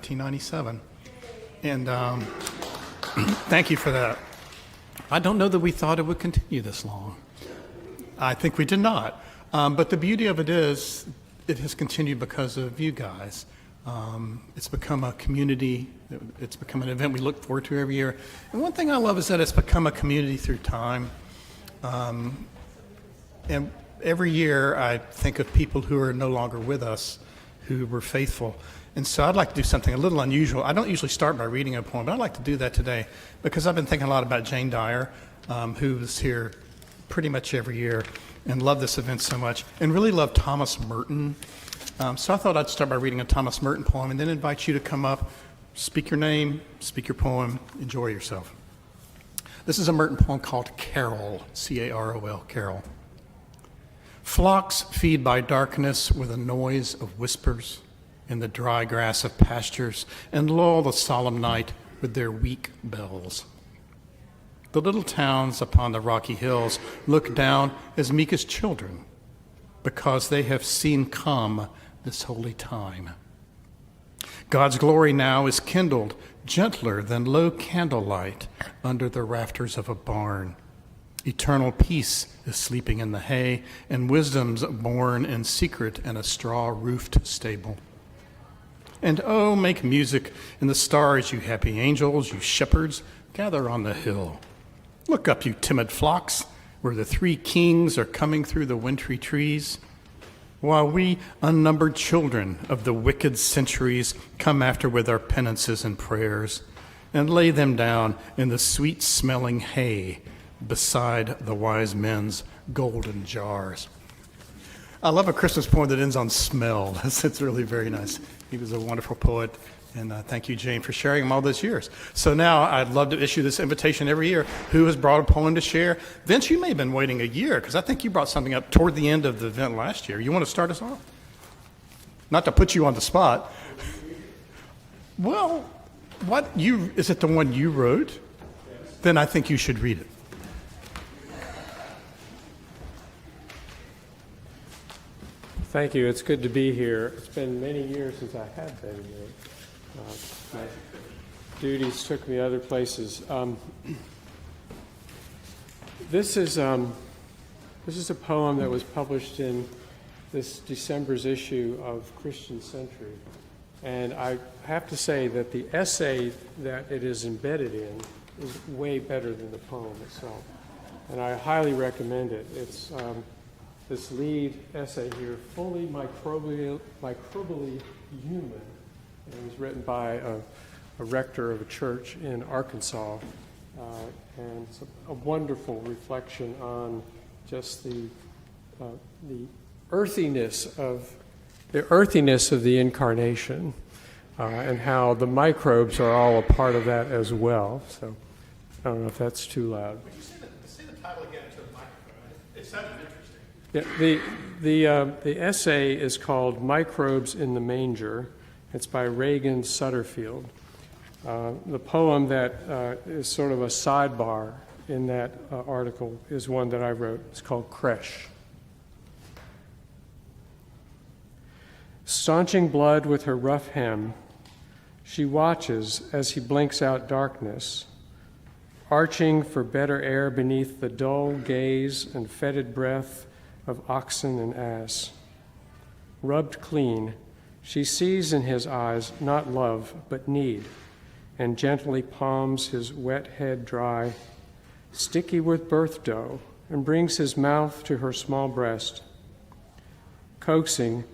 1997. And thank you for that. I don't know that we thought it would continue this long. I think we did not. But the beauty of it is it has continued because of you guys. It's become a community. It's become an event we look forward to every year. And one thing I love is that it's become a community through time. And every year I think of people who are no longer with us, who were faithful. And so I'd like to do something a little unusual. I don't usually start by reading a poem, but I'd like to do that today because I've been thinking a lot about Jane Dyer, who was here pretty much every year and loved this event so much, and really loved Thomas Merton. So I thought I'd start by reading a Thomas Merton poem and then invite you to come up, speak your name, speak your poem, enjoy yourself. This is a Merton poem called Carol, C-A-R-O-L, Carol. Flocks feed by darkness with a noise of whispers in the dry grass of pastures and lull the solemn night with their weak bells. The little towns upon the rocky hills look down as meek as children because they have seen come this holy time. God's glory now is kindled gentler than low candlelight under the rafters of a barn. Eternal peace is sleeping in the hay, and wisdom's born in secret in a straw-roofed stable. And oh, make music in the stars, you happy angels, you shepherds, gather on the hill. Look up, you timid flocks, where the three kings are coming through the wintry trees, while we unnumbered children of the wicked centuries come after with our penances and prayers, and lay them down in the sweet-smelling hay beside the wise men's golden jars. I love a Christmas poem that ends on smell. It's really very nice. He was a wonderful poet, and thank you, Jane, for sharing them all those years. So now I'd love to issue this invitation every year. Who has brought a poem to share? Vince, you may have been waiting a year, because I think you brought something up toward the end of the event last year. You want to start us off? Not to put you on the spot. Well, is it the one you wrote? Yes. Then I think you should read it. Thank you. It's good to be here. It's been many years since I have been here. My duties took me other places. This is a poem that was published in this December's issue of Christian Century. And I have to say that the essay that it is embedded in is way better than the poem itself. And I highly recommend it. It's this lead essay here, Fully Microbially Human. It was written by a rector of a church in Arkansas. And it's a wonderful reflection on just the earthiness of the incarnation and how the microbes are all a part of that as well. So I don't know if that's too loud. Would you say the title again to the microphone? It sounded interesting. Yeah, the essay is called Microbes in the Manger. It's by Reagan Sutterfield. The poem that is sort of a sidebar in that article is one that I wrote. It's called Creche. Staunching blood with her rough hem, she watches as he blinks out darkness, arching for better air beneath the dull gaze and fetid breath of oxen and ass. Rubbed clean, she sees in his eyes not love but need, and gently palms his wet head dry, sticky with birth dough, and brings his mouth to her small breast. Coaxing,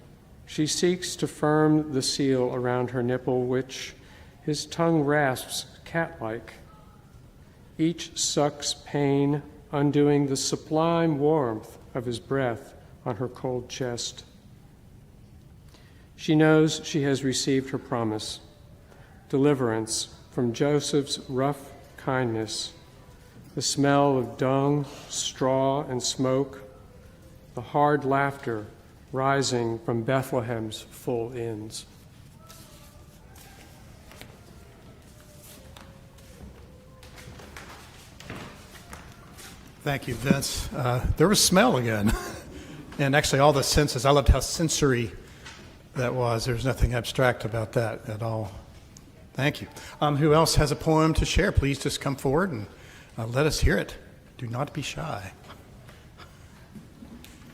she seeks to firm the seal around her nipple, which his tongue rasps cat-like. Each sucks pain, undoing the sublime warmth of his breath on her cold chest. She knows she has received her promise, deliverance from Joseph's rough kindness, the smell of dung, straw, and smoke, the hard laughter rising from Bethlehem's full inns. Thank you, Vince. There was smell again. And actually all the senses, I loved how sensory that was. There's nothing abstract about that at all. Thank you. Who else has a poem to share? Please just come forward and let us hear it. Do not be shy.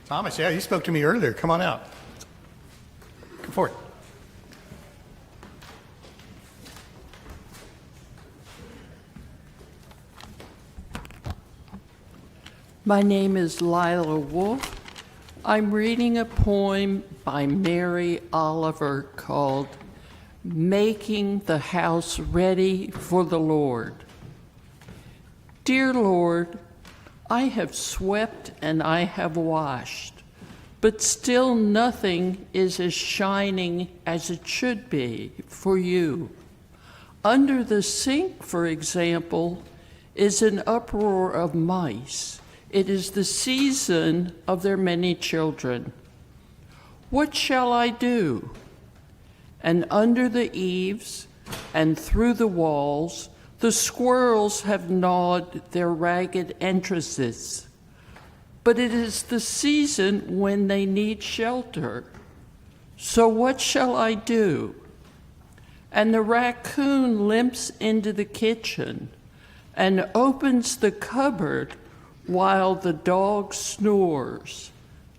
Thomas, yeah, you spoke to me earlier. Come on out. Come forward. My name is Lila Wolf. I'm reading a poem by Mary Oliver called Making the House Ready for the Lord. Dear Lord, I have swept and I have washed, but still nothing is as shining as it should be for you. Under the sink, for example, is an uproar of mice. It is the season of their many children. What shall I do? And under the eaves and through the walls, the squirrels have gnawed their ragged entrances. But it is the season when they need shelter. So what shall I do? And the raccoon limps into the kitchen and opens the cupboard while the dog snores.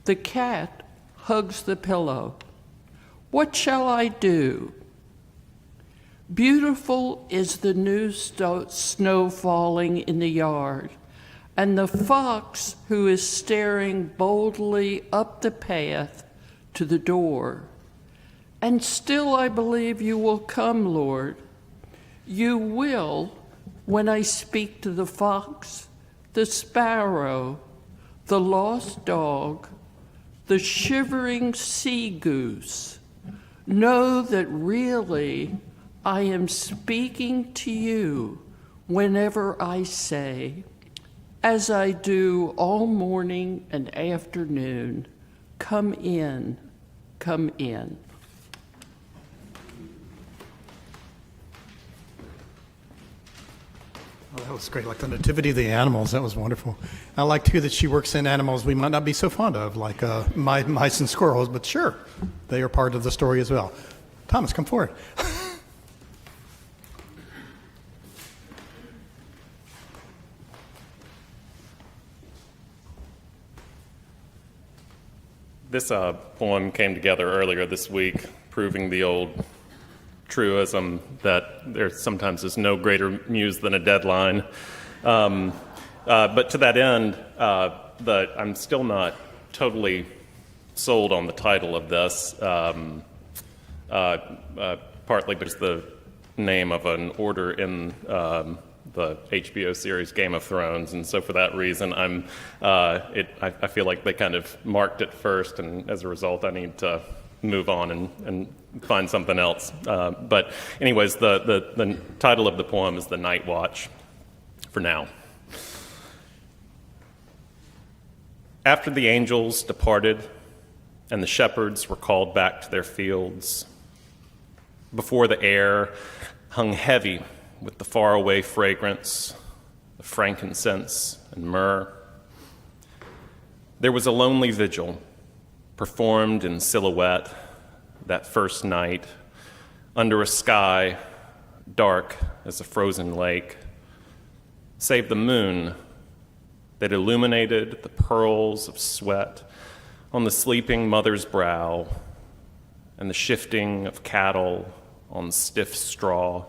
The cat hugs the pillow. What shall I do? Beautiful is the new snow falling in the yard, and the fox who is staring boldly up the path to the door. And still I believe you will come, Lord. You will, when I speak to the fox, the sparrow, the lost dog, the shivering sea goose. Know that really I am speaking to you whenever I say, as I do all morning and afternoon, come in, come in. Oh, that was great, like the nativity of the animals. That was wonderful. I like, too, that she works in animals we might not be so fond of, like mice and squirrels, but sure, they are part of the story as well. Thomas, come forward. This poem came together earlier this week, proving the old truism that there sometimes is no greater muse than a deadline. But to that end, I'm still not totally sold on the title of this, partly because the name of an order in the HBO series Game of Thrones, and so for that reason, I feel like they kind of marked it first, and as a result, I need to move on and find something else. But anyways, the title of the poem is The Night Watch, for now. After the angels departed and the shepherds were called back to their fields, before the air hung heavy with the faraway fragrance of frankincense and myrrh, there was a lonely vigil performed in silhouette that first night under a sky dark as a frozen lake, save the moon that illuminated the pearls of sweat on the sleeping mother's brow and the shifting of cattle on stiff straw,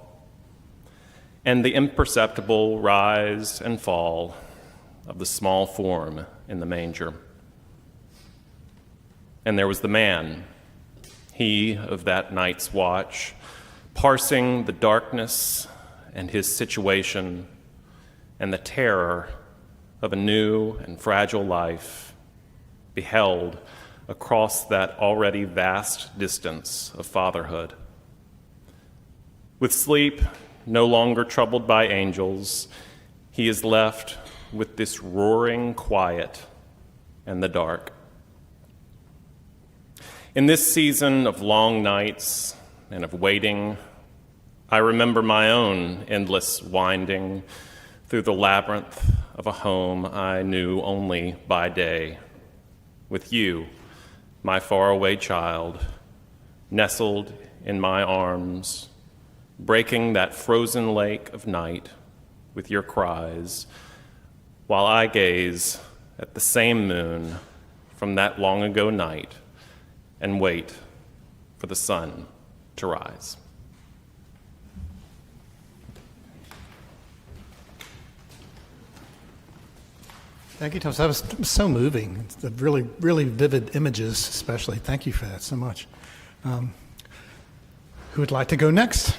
and the imperceptible rise and fall of the small form in the manger. And there was the man, he of that night's watch, parsing the darkness and his situation and the terror of a new and fragile life beheld across that already vast distance of fatherhood. With sleep no longer troubled by angels, he is left with this roaring quiet and the dark. In this season of long nights and of waiting, I remember my own endless winding through the labyrinth of a home I knew only by day, with you, my faraway child, nestled in my arms, breaking that frozen lake of night with your cries, while I gaze at the same moon from that long ago night and wait for the sun to rise. Thank you, Thomas. That was so moving. It's the really, really vivid images, especially. Thank you for that so much. Who would like to go next?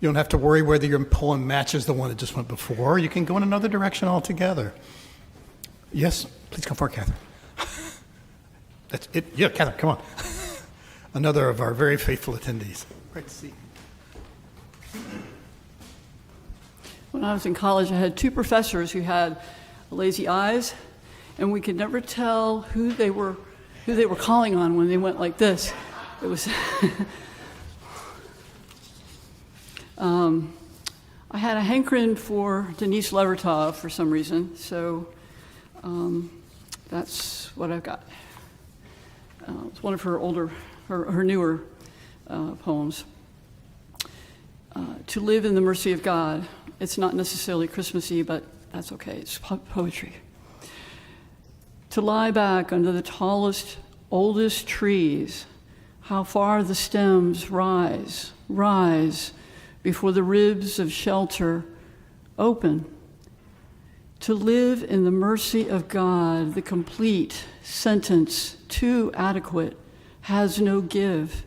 You don't have to worry whether your poem matches the one that just went before. You can go in another direction altogether. Yes, please come forward, Catherine. That's it. Yeah, Catherine, come on. Another of our very faithful attendees. Great to see you. When I was in college, I had two professors who had lazy eyes, and we could never tell who they were calling on when they went like this. It was. I had a hankering for Denise Levertov for some reason, so that's what I've got. It's one of her newer poems. To live in the mercy of God. It's not necessarily Christmassy, but that's okay. It's poetry. To lie back under the tallest, oldest trees, how far the stems rise before the ribs of shelter open. To live in the mercy of God, the complete sentence, too adequate, has no give.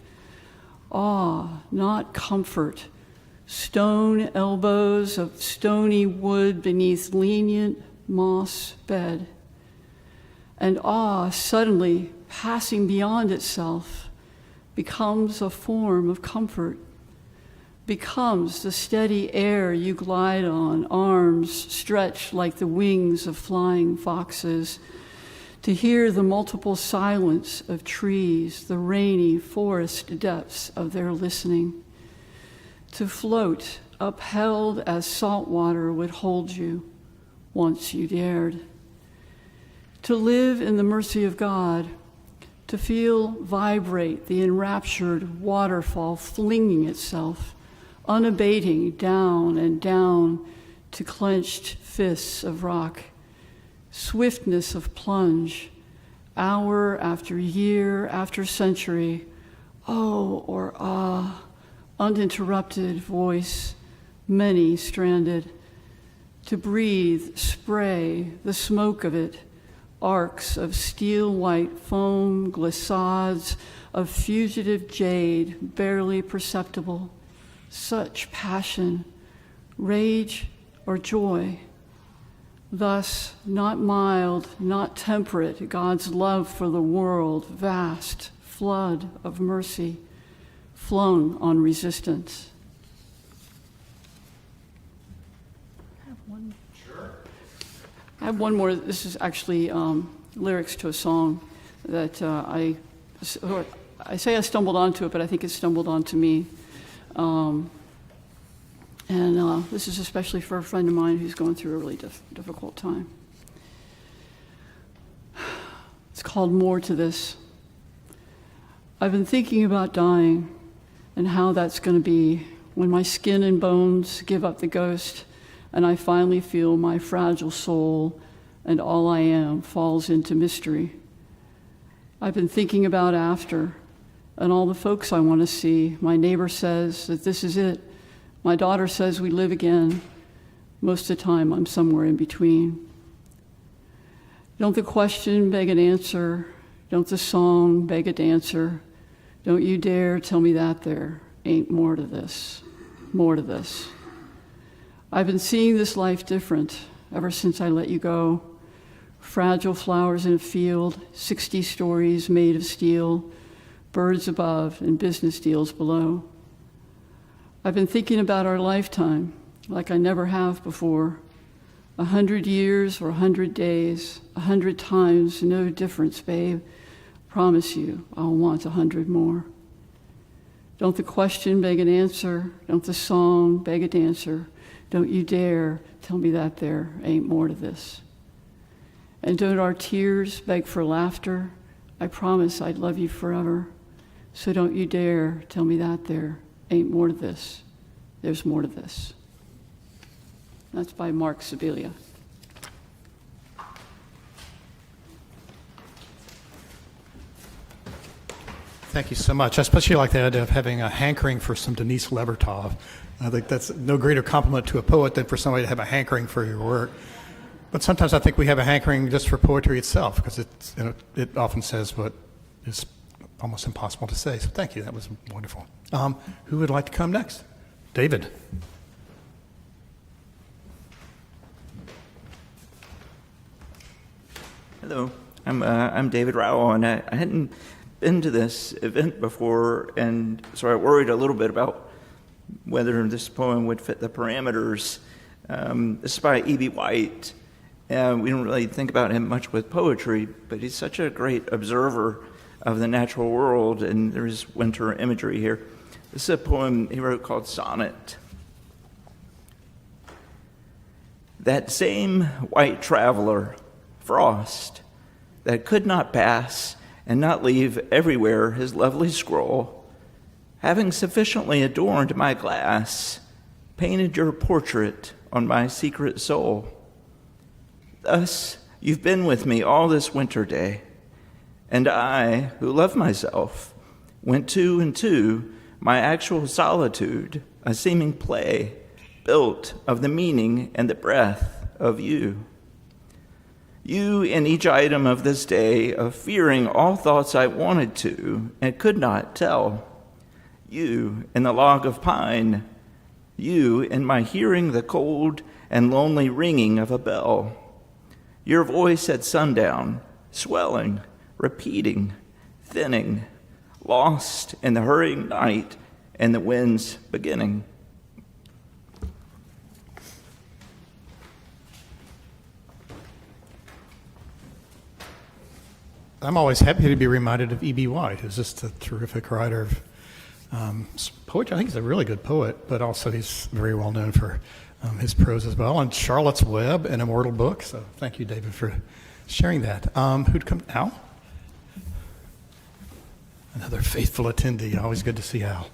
Awe, not comfort. Stone elbows of stony wood beneath lenient moss bed. And awe, suddenly passing beyond itself, becomes a form of comfort, becomes the steady air you glide on, arms stretched like the wings of flying foxes, to hear the multiple silence of trees, the rainy forest depths of their listening, to float, upheld as salt water would hold you, once you dared. To live in the mercy of God, to feel vibrate the enraptured waterfall flinging itself, unabating down and down to clenched fists of rock, swiftness of plunge, hour after year after century, oh or ah, uninterrupted voice, many stranded, to breathe, spray, the smoke of it, arcs of steel-white foam, glissades of fugitive jade, barely perceptible, such passion, rage or joy. Thus, not mild, not temperate, God's love for the world, vast flood of mercy, flung on resistance. I have one more. This is actually lyrics to a song that I say I stumbled onto it, but I think it stumbled onto me. This is especially for a friend of mine who's going through a really difficult time. It's called More to This. I've been thinking about dying and how that's going to be when my skin and bones give up the ghost and I finally feel my fragile soul and all I am falls into mystery. I've been thinking about after and all the folks I want to see. My neighbor says that this is it. My daughter says we live again. Most of the time I'm somewhere in between. Don't the question beg an answer? Don't the song beg a dancer? Don't you dare tell me that there ain't more to this, more to this. I've been seeing this life different ever since I let you go. Fragile flowers in a field, 60 stories made of steel, birds above and business deals below. I've been thinking about our lifetime like I never have before. 100 years or 100 days, 100 times, no difference, babe. Promise you, I'll want 100 more. Don't the question beg an answer? Don't the song beg a dancer? Don't you dare tell me that there ain't more to this. And don't our tears beg for laughter? I promise I'd love you forever. So don't you dare tell me that there ain't more to this. there's more to this. That's by Mark Sibilia. Thank you so much. I especially like the idea of having a hankering for some Denise Levertov. I think that's no greater compliment to a poet than for somebody to have a hankering for your work. But sometimes I think we have a hankering just for poetry itself, because it often says what is almost impossible to say. So thank you. That was wonderful. Who would like to come next? David. Hello, I'm David Rowell, and I hadn't been to this event before, and so I worried a little bit about whether this poem would fit the parameters. This is by E.B. White. We don't really think about him much with poetry, but he's such a great observer of the natural world, and there's winter imagery here. This is a poem he wrote called Sonnet. That same white traveler, Frost, that could not pass and not leave everywhere his lovely scroll, having sufficiently adorned my glass, painted your portrait on my secret soul. Thus, you've been with me all this winter day, and I, who love myself, went two and two, my actual solitude, a seeming play, built of the meaning and the breath of you. You in each item of this day, of fearing all thoughts I wanted to and could not tell. You in the log of pine. You in my hearing the cold and lonely ringing of a bell. Your voice at sundown, swelling, repeating, thinning, lost in the hurrying night and the wind's beginning. I'm always happy to be reminded of E.B. White, who's just a terrific writer of poetry. I think he's a really good poet, but also he's very well known for his prose as well, and Charlotte's Web, an immortal book. So thank you, David, for sharing that. Who'd come? Al? Another faithful attendee. Always good to see Al.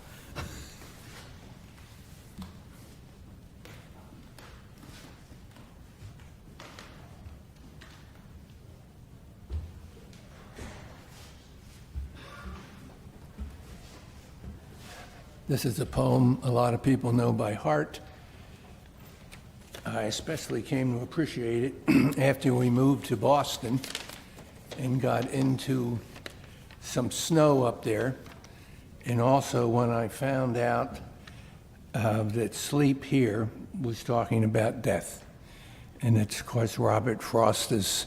This is a poem a lot of people know by heart. I especially came to appreciate it after we moved to Boston and got into some snow up there, and also when I found out that Sleep Here was talking about death. And it's, of course, Robert Frost is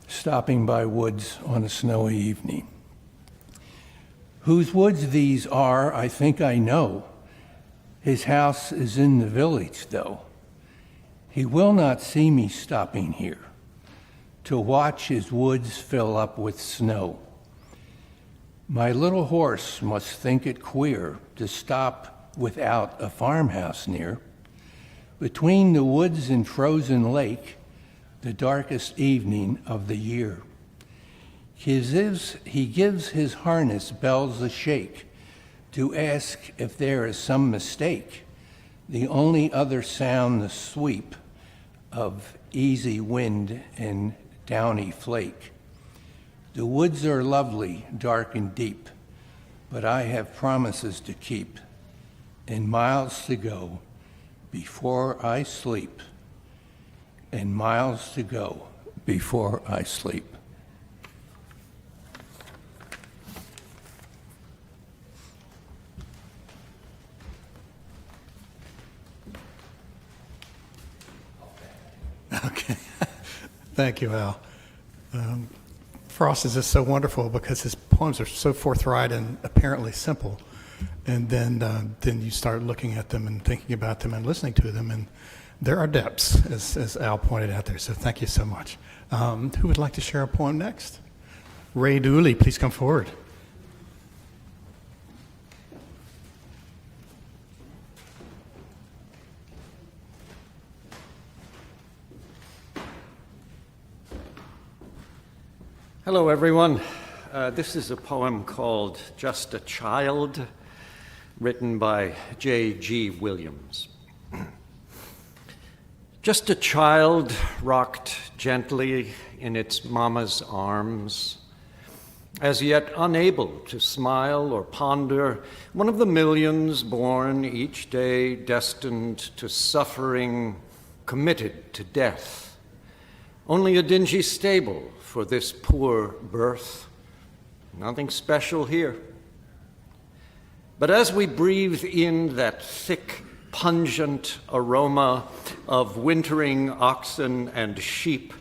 stopping by woods on a snowy evening. Whose woods these are, I think I know. His house is in the village, though. He will not see me stopping here to watch his woods fill up with snow. My little horse must think it queer to stop without a farmhouse near. Between the woods and frozen lake, the darkest evening of the year. He gives his harness bells a shake to ask if there is some mistake. The only other sound the sweep of easy wind and downy flake. The woods are lovely, dark and deep, but I have promises to keep and miles to go before I sleep, and miles to go before I sleep. Okay. Thank you, Al. Frost is just so wonderful because his poems are so forthright and apparently simple. And then you start looking at them and thinking about them and listening to them, and there are depths, as Al pointed out there. So thank you so much. Who would like to share a poem next? Ray Dooley, please come forward. Hello, everyone. This is a poem called Just a Child. written by J.G. Williams. Just a child rocked gently in its mama's arms, as yet unable to smile or ponder, one of the millions born each day destined to suffering, committed to death. Only a dingy stable for this poor birth. Nothing special here. But as we breathe in that thick, pungent aroma of wintering oxen and sheep,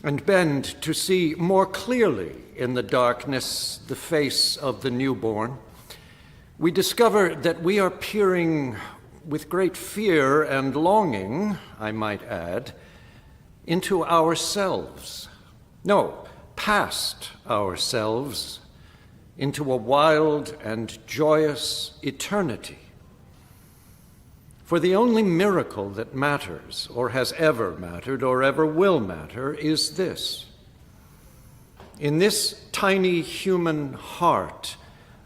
and bend to see more clearly in the darkness the face of the newborn, we discover that we are peering with great fear and longing, I might add, into ourselves. No, past ourselves, into a wild and joyous eternity. For the only miracle that matters, or has ever mattered, or ever will matter, is this. In this tiny human heart,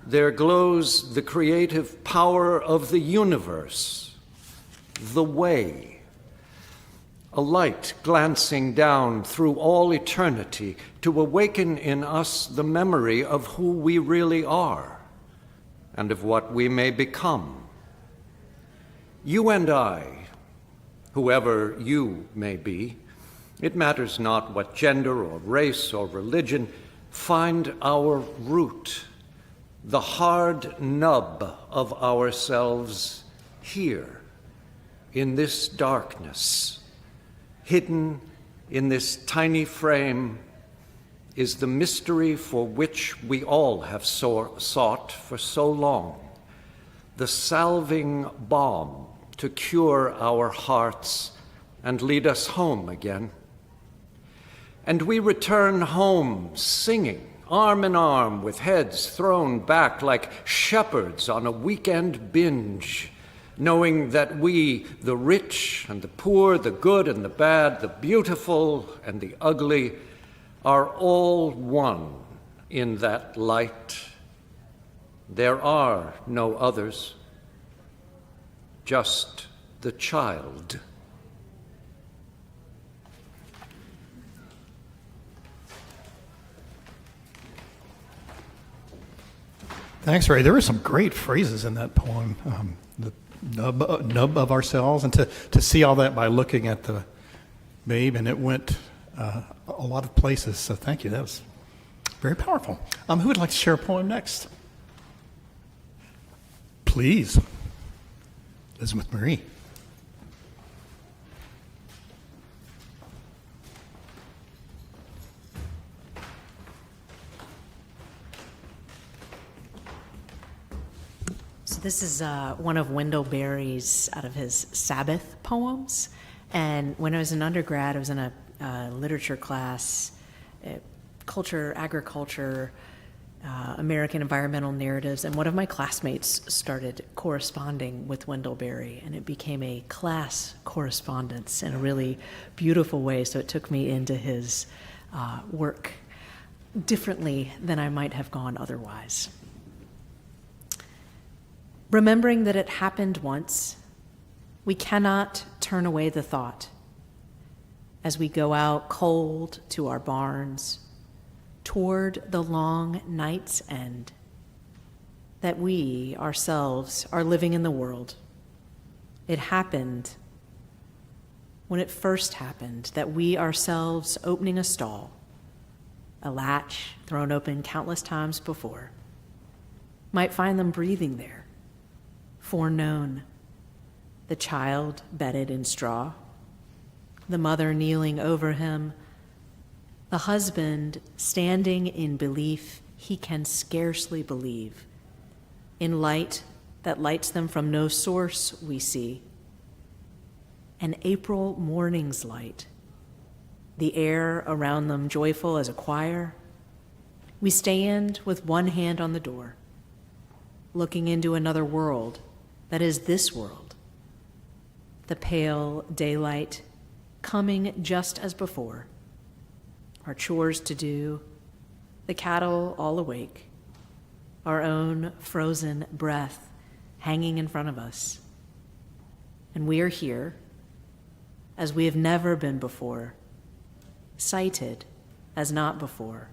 there glows the creative power of the universe, the way. A light glancing down through all eternity to awaken in us the memory of who we really are and of what we may become. You and I, whoever you may be, it matters not what gender or race or religion, find our root, the hard nub of ourselves here, in this darkness. Hidden in this tiny frame is the mystery for which we all have sought for so long, the salving balm to cure our hearts and lead us home again. And we return home singing, arm in arm, with heads thrown back like shepherds on a weekend binge, knowing that we, the rich and the poor, the good and the bad, the beautiful and the ugly, are all one in that light. There are no others, just the child. Thanks, Ray. There were some great phrases in that poem. The nub of ourselves, and to see all that by looking at the babe, and it went a lot of places. So thank you. That was very powerful. Who would like to share a poem next? Please. Elizabeth Marie. So this is one of Wendell Berry's out of his Sabbath poems. And when I was an undergrad, I was in a literature class, culture, agriculture, American environmental narratives, and one of my classmates started corresponding with Wendell Berry, and it became a class correspondence in a really beautiful way. So it took me into his work differently than I might have gone otherwise. Remembering that it happened once, we cannot turn away the thought as we go out cold to our barns, toward the long night's end, that we ourselves are living in the world. It happened when it first happened, that we ourselves opening a stall, a latch thrown open countless times before, might find them breathing there, foreknown, the child bedded in straw, the mother kneeling over him, the husband standing in belief he can scarcely believe, in light that lights them from no source we see, an April morning's light, the air around them joyful as a choir. We stand with one hand on the door, looking into another world that is this world, the pale daylight coming just as before, our chores to do, the cattle all awake, our own frozen breath hanging in front of us. And we are here, as we have never been before, sighted as not before,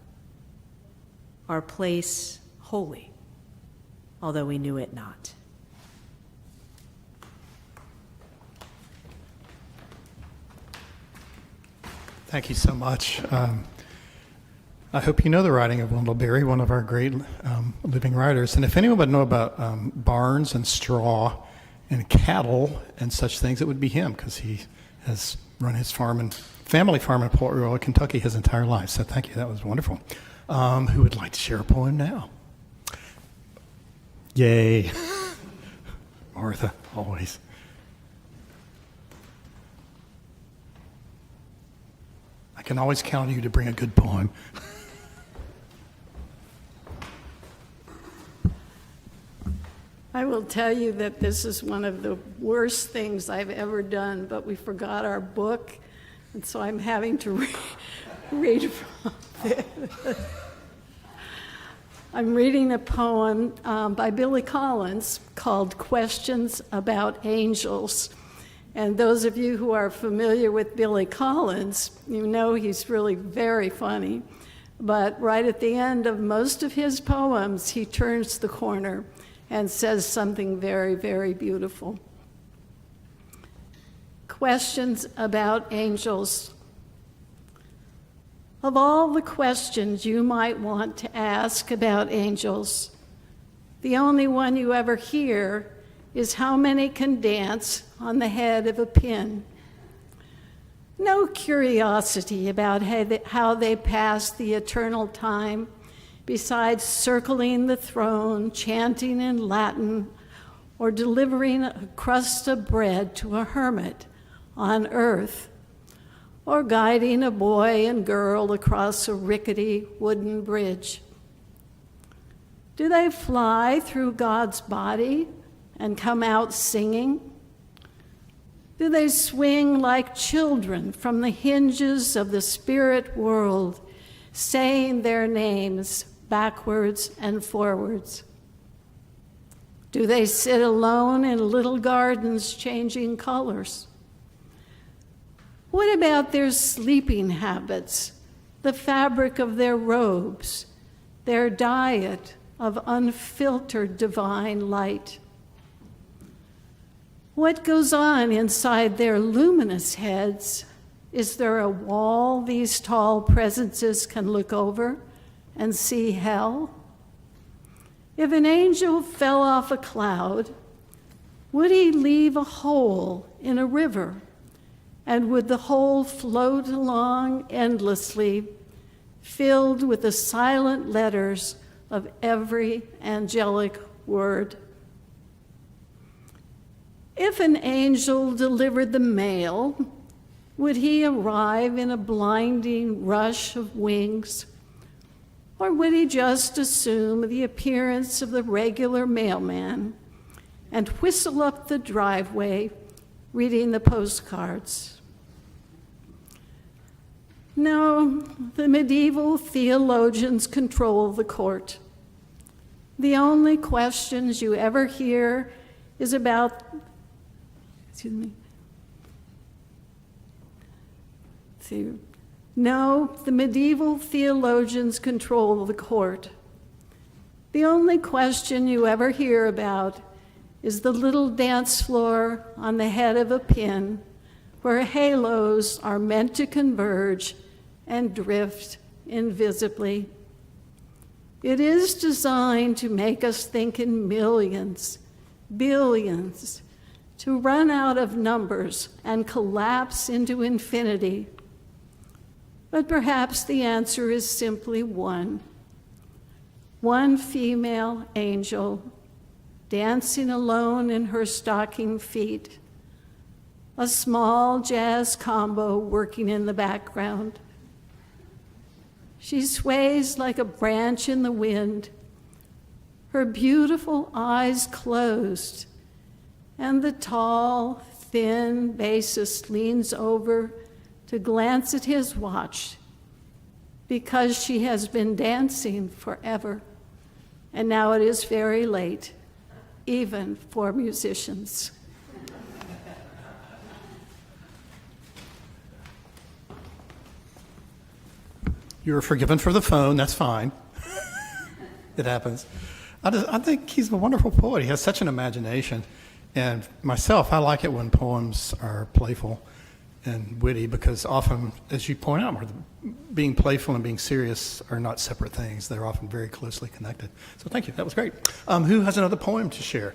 our place holy, although we knew it not. Thank you so much. I hope you know the writing of Wendell Berry, one of our great living writers. And if anyone would know about barns and straw and cattle and such things, it would be him, because he has run his family farm in Port Royal, Kentucky his entire life. So thank you. That was wonderful. Who would like to share a poem now? Yay. Martha, always. I can always count on you to bring a good poem. I will tell you that this is one of the worst things I've ever done, but we forgot our book, and so I'm having to read from it. I'm reading a poem by Billy Collins called Questions About Angels. And those of you who are familiar with Billy Collins, you know he's really very funny. But right at the end of most of his poems, he turns the corner and says something very, very beautiful. Questions about angels. Of all the questions you might want to ask about angels, the only one you ever hear is how many can dance on the head of a pin. No curiosity about how they pass the eternal time, besides circling the throne, chanting in Latin, or delivering a crust of bread to a hermit on earth, or guiding a boy and girl across a rickety wooden bridge. Do they fly through God's body and come out singing? Do they swing like children from the hinges of the spirit world, saying their names backwards and forwards? Do they sit alone in little gardens changing colors? What about their sleeping habits, the fabric of their robes, their diet of unfiltered divine light? What goes on inside their luminous heads? Is there a wall these tall presences can look over and see hell? If an angel fell off a cloud, would he leave a hole in a river? And would the hole float along endlessly, filled with the silent letters of every angelic word? If an angel delivered the mail, would he arrive in a blinding rush of wings? Or would he just assume the appearance of the regular mailman and whistle up the driveway, reading the postcards? No, the medieval theologians control the court. The only questions you ever hear is about, No, the medieval theologians control the court. The only question you ever hear about is the little dance floor on the head of a pin where halos are meant to converge and drift invisibly. It is designed to make us think in millions, billions, to run out of numbers and collapse into infinity. But perhaps the answer is simply one female angel dancing alone in her stocking feet, a small jazz combo working in the background. She sways like a branch in the wind, her beautiful eyes closed, and the tall, thin bassist leans over to glance at his watch because she has been dancing forever, and now it is very late, even for musicians. You were forgiven for the phone, that's fine. It happens. I think he's a wonderful poet. He has such an imagination. And myself, I like it when poems are playful and witty because often, as you point out, Martha, being playful and being serious are not separate things. They're often very closely connected. So thank you. That was great. Who has another poem to share?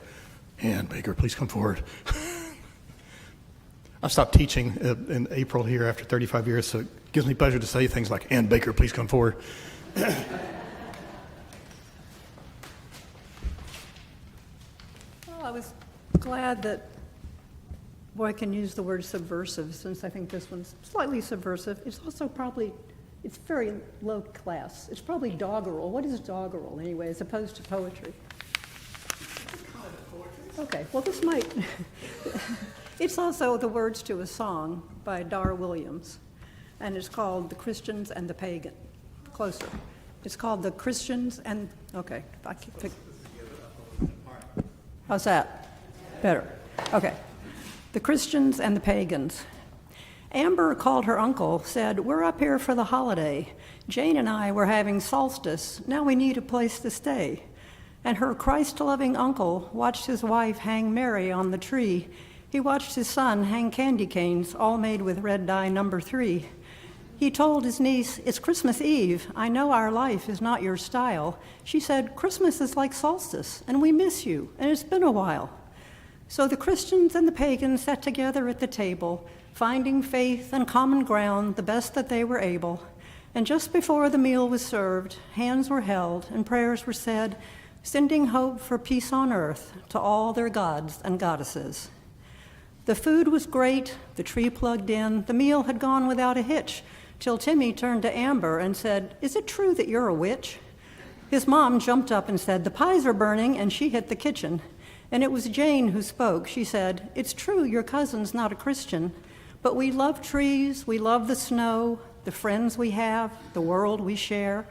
Ann Baker, please come forward. I stopped teaching in April here after 35 years, so it gives me pleasure to say things like, Ann Baker, please come forward. Well, I was glad that Boy can use the word subversive, since I think this one's slightly subversive. It's also probably, it's very low class. It's probably doggerel. What is doggerel, anyway, as opposed to poetry? Okay, well, this might. It's also the words to a song by Dar Williams, and it's called The Christians and the Pagan. Closer. It's called The Christians and, okay, I can pick. How's that? Better. Okay. The Christians and the Pagans. Amber called her uncle, said, "We're up here for the holiday. Jane and I were having solstice. Now we need a place to stay." And her Christ-loving uncle watched his wife hang Mary on the tree. He watched his son hang candy canes, all made with red dye number 3. He told his niece, "It's Christmas Eve. I know our life is not your style." She said, "Christmas is like solstice, and we miss you, and it's been a while." So the Christians and the pagans sat together at the table, finding faith and common ground the best that they were able. And just before the meal was served, hands were held and prayers were said, sending hope for peace on earth to all their gods and goddesses. The food was great, the tree plugged in, the meal had gone without a hitch, till Timmy turned to Amber and said, "Is it true that you're a witch?" His mom jumped up and said, "The pies are burning," and she hit the kitchen. And it was Jane who spoke. She said, "It's true your cousin's not a Christian, but we love trees, we love the snow, the friends we have, the world we share,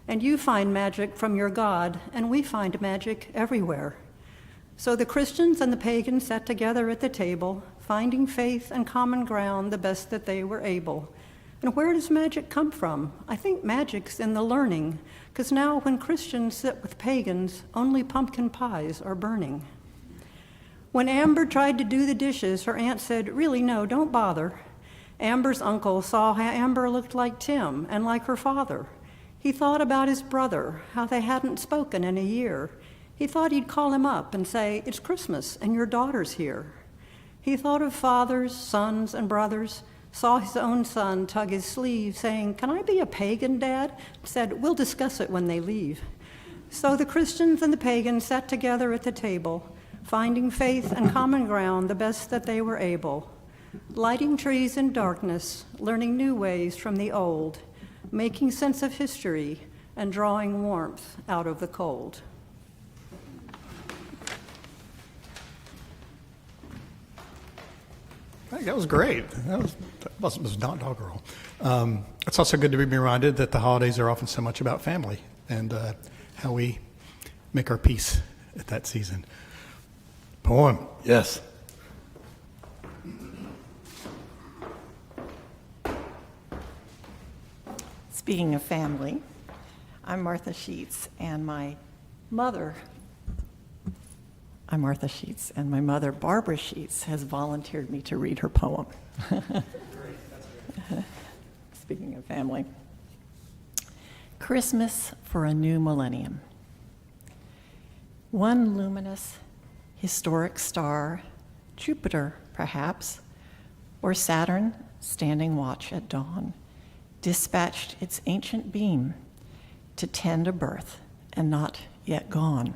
and you find magic from your God, and we find magic everywhere." So the Christians and the pagans sat together at the table, finding faith and common ground the best that they were able. And where does magic come from? I think magic's in the learning, because now when Christians sit with pagans, only pumpkin pies are burning. When Amber tried to do the dishes, her aunt said, "Really, no, don't bother." Amber's uncle saw how Amber looked like Tim and like her father. He thought about his brother, how they hadn't spoken in a year. He thought he'd call him up and say, "It's Christmas and your daughter's here." He thought of fathers, sons, and brothers, saw his own son tug his sleeve, saying, "Can I be a pagan, Dad?" Said, "We'll discuss it when they leave." So the Christians and the pagans sat together at the table, finding faith and common ground the best that they were able, lighting trees in darkness, learning new ways from the old, making sense of history, and drawing warmth out of the cold. I think that was great. That was not doggerel. It's also good to be reminded that the holidays are often so much about family and how we make our peace at that season. Poem, yes. Speaking of family, I'm Martha Sheets, and my mother, Barbara Sheets, has volunteered me to read her poem. Speaking of family. Christmas for a New Millennium. One luminous, historic star, Jupiter perhaps, or Saturn standing watch at dawn, dispatched its ancient beam to tend a birth and not yet gone.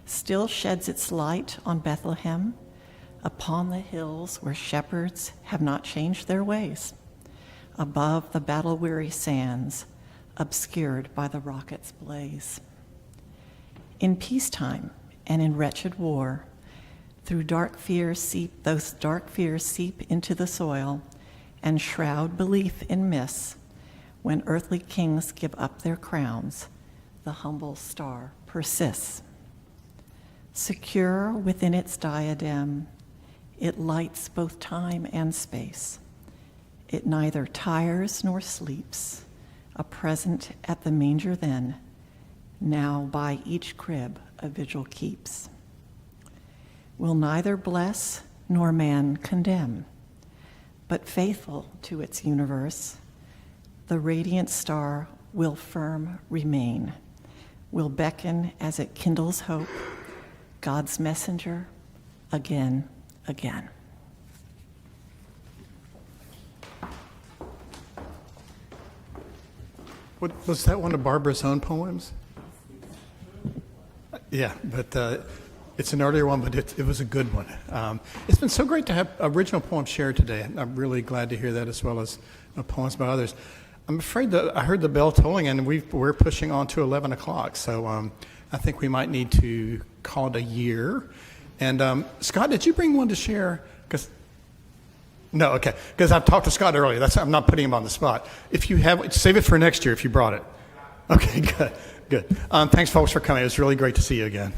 Still sheds its light on Bethlehem, upon the hills where shepherds have not changed their ways, above the battle-weary sands, obscured by the rocket's blaze. In peacetime and in wretched war, those dark fears seep into the soil and shroud belief in myths. When earthly kings give up their crowns, the humble star persists. Secure within its diadem, it lights both time and space. It neither tires nor sleeps, a present at the manger then, now by each crib a vigil keeps. Will neither bless nor man condemn, but faithful to its universe, the radiant star will firm remain, will beckon as it kindles hope, God's messenger, again, again. Was that one of Barbara's own poems? Yeah, but it's an earlier one, but it was a good one. It's been so great to have original poems shared today. I'm really glad to hear that, as well as poems by others. I'm afraid that I heard the bell tolling, and we're pushing on to 11 o'clock, so I think we might need to call it a year. And Scott, did you bring one to share? No, okay, because I've talked to Scott earlier. I'm not putting him on the spot. If you have, save it for next year if you brought it. Okay, good. Thanks, folks, for coming. It was really great to see you again.